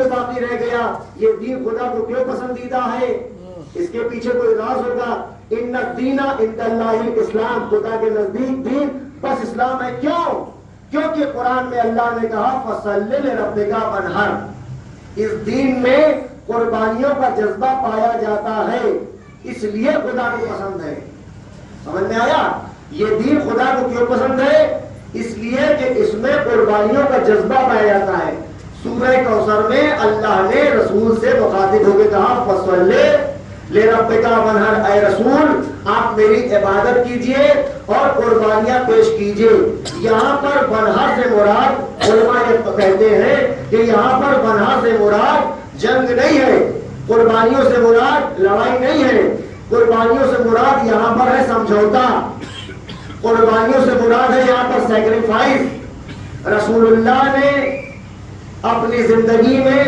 پہ باقی رہ گیا. یہ دین خدا کو کیوں پسندیدہ ہے؟ اس کے پیچھے کوئی راز ہوگا. ان الدین عند اللہ الاسلام، خدا کے نزدیک دین بس اسلام ہے. کیوں؟ کیونکہ قرآن میں اللہ نے کہا فصل لربک وانحر. اس دین میں قربانیوں کا جذبہ پایا جاتا ہے، اس لیے خدا کو پسند ہے. سمجھ میں آیا؟ یہ دین خدا کو کیوں پسند ہے؟ اس لیے کہ اس میں قربانیوں کا جذبہ پایا جاتا ہے. سورہ کوثر میں اللہ نے رسول سے مخاطب ہو کے کہا فصل لربک وانحر، اے رسول آپ میری عبادت کیجئے اور قربانیاں پیش کیجئے. یہاں پر وانحر سے مراد علماء یہ کہتے ہیں کہ یہاں پر وانحر سے مراد جنگ نہیں ہے، قربانیوں سے مراد لڑائی نہیں ہے، قربانیوں سے مراد یہاں پر ہے سمجھوتا، قربانیوں سے مراد ہے یہاں پر سیکریفائس. رسول اللہ نے اپنی زندگی میں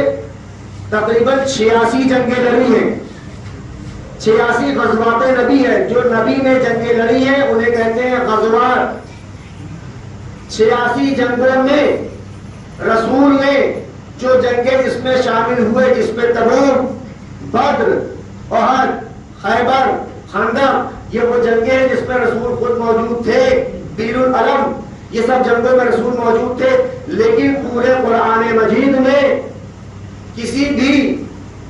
تقریباً 86 جنگیں لڑی ہیں. 86 غزوات نبی ہے. جو نبی نے جنگیں لڑی ہیں انہیں کہتے ہیں غزوات. 86 جنگوں میں رسول نے جو جنگیں جس میں شامل ہوئے، جس میں تبوک، بدر، احد، خیبر، خندق، یہ وہ جنگیں ہیں جس میں رسول خود موجود تھے. بیر العلم، یہ سب جنگوں میں رسول موجود تھے. لیکن پورے قرآن مجید میں کسی بھی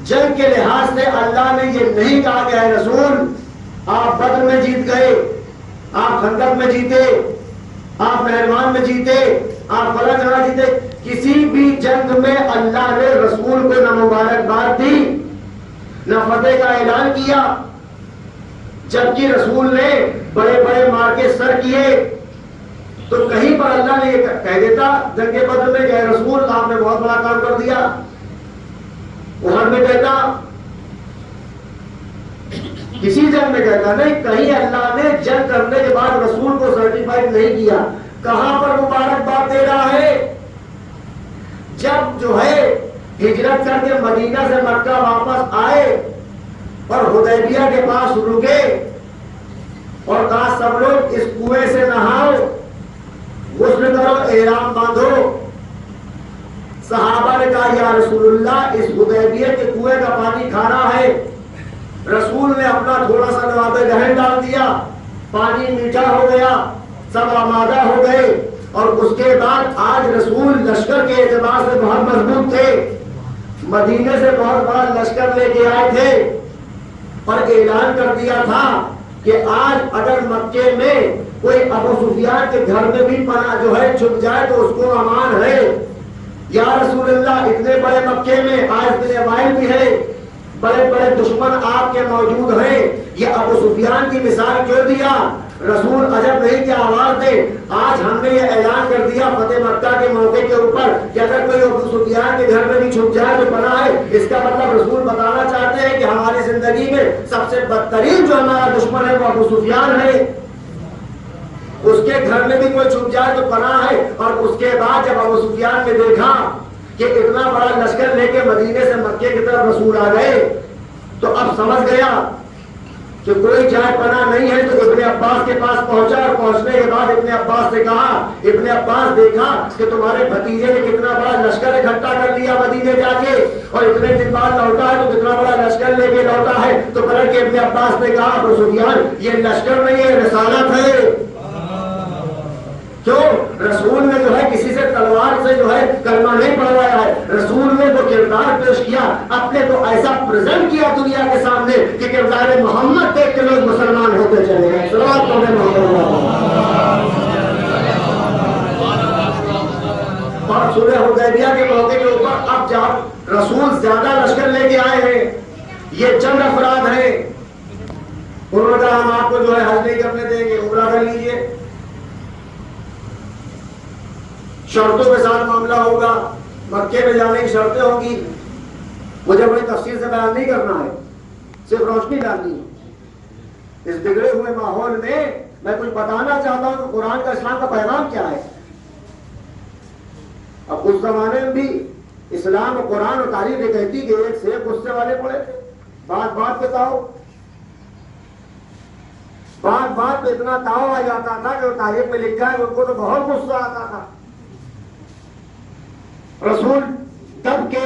جنگ کے لحاظ سے اللہ نے یہ نہیں کہا کہ اے رسول آپ بدر میں جیت گئے، آپ خندق میں جیتے، آپ مہربان میں جیتے، آپ فلاں جگہ جیتے. کسی بھی جنگ میں اللہ نے رسول کو نہ مبارکباد دی نہ فتح کا اعلان کیا. جبکہ رسول نے بڑے بڑے مارکے سر کیے تو کہیں پر اللہ نے یہ کہہ دیتا جنگ بدر میں کہ اے رسول آپ نے بہت بڑا کام کر دیا. احد میں کہتا، کسی جنگ میں کہتا نہیں. کہیں اللہ نے جنگ کرنے کے بعد رسول کو سرٹیفائڈ نہیں کیا. کہاں پر مبارکباد دے رہا ہے؟ جب جو ہے ہجرت کر کے مدینہ سے مکہ واپس آئے اور حدیبیہ کے پاس رکے اور کہا سب لوگ اس کنویں سے نہاؤ، غسل کرو، احرام باندھو. صحابہ نے کہا یا رسول اللہ اس حدیبیہ کے کنویں کا پانی کھارا ہے. رسول نے اپنا تھوڑا سا نواب دہن ڈال دیا، پانی میٹھا ہو گیا، سب آمادہ ہو گئے. اور اس کے بعد آج رسول لشکر کے اعتبار سے بہت مضبوط تھے، مدینے سے بہت بڑا لشکر لے کے آئے تھے اور اعلان کر دیا تھا کہ آج اگر مکے میں کوئی ابو سفیان کے گھر میں بھی پناہ جو ہے چھپ جائے تو اس کو امان ہے. یا رسول اللہ اتنے بڑے مکے میں آج اتنے عوائل بھی ہے، بڑے بڑے دشمن آپ کے موجود ہیں، یہ ابو سفیان کی مثال کیوں دیا؟ رسول عجب نہیں کہ آواز دے. آج ہم نے یہ اعلان کر دیا فتح مکہ کے موقع کے اوپر کہ اگر کوئی ابو سفیان کے گھر میں بھی چھپ جائے تو پناہ ہے. اس کا مطلب رسول بتانا چاہتے ہیں کہ ہماری زندگی میں سب سے بدترین جو ہمارا دشمن ہے وہ ابو سفیان ہے. اس کے گھر میں بھی کوئی چھپ جائے تو پناہ ہے. اور اس کے بعد جب ابو سفیان نے دیکھا کہ اتنا بڑا لشکر لے کے مدینے سے مکے کی طرف رسول آ گئے تو اب سمجھ گیا کہ کوئی جائے پناہ نہیں ہے. تو ابن عباس کے پاس پہنچا اور پہنچنے کے بعد ابن عباس سے کہا، ابن عباس دیکھا کہ تمہارے بھتیجے نے کتنا بڑا لشکر اکٹھا کر لیا مدینے جا کے اور اتنے دن بعد لوٹا ہے تو کتنا بڑا لشکر لے کے لوٹا ہے. تو پلٹ کے ابن عباس نے کہا ابو سفیان یہ لشکر نہیں ہے، رسالت ہے. کیوں؟ رسول نے جو ہے کسی سے تلوار سے جو ہے کلمہ نہیں پڑھوایا ہے. رسول نے جو کردار پیش کیا اپنے کو ایسا پریزنٹ کیا دنیا کے سامنے کہ کردار محمد دیکھ کے لوگ مسلمان ہوتے چلے گئے. صلوات پڑھیں محمد. اور صلح حدیبیہ کے موقع کے اوپر اب جب رسول زیادہ لشکر لے کے آئے ہیں، یہ چند افراد ہیں، انہوں نے کہا ہم آپ کو جو ہے حج نہیں کرنے دیں گے، عمرہ کر لیجیے، شرطوں کے ساتھ معاملہ ہوگا، مکے میں جانے کی شرطیں ہوں گی. مجھے بڑی تفصیل سے بیان نہیں کرنا ہے، صرف روشنی ڈالنی ہے. اس بگڑے ہوئے ماحول میں کچھ بتانا چاہتا ہوں کہ قرآن کا اسلام کا پیغام کیا ہے. اب اس زمانے میں بھی اسلام اور قرآن اور تاریخ یہ کہتی کہ ایک سے غصے والے پڑے تھے، بات بات پہ تاؤ، بات بات پہ اتنا تاؤ آ جاتا تھا کہ وہ تاریخ میں لکھا ہے ان کو تو بہت غصہ آتا تھا. رسول تب کے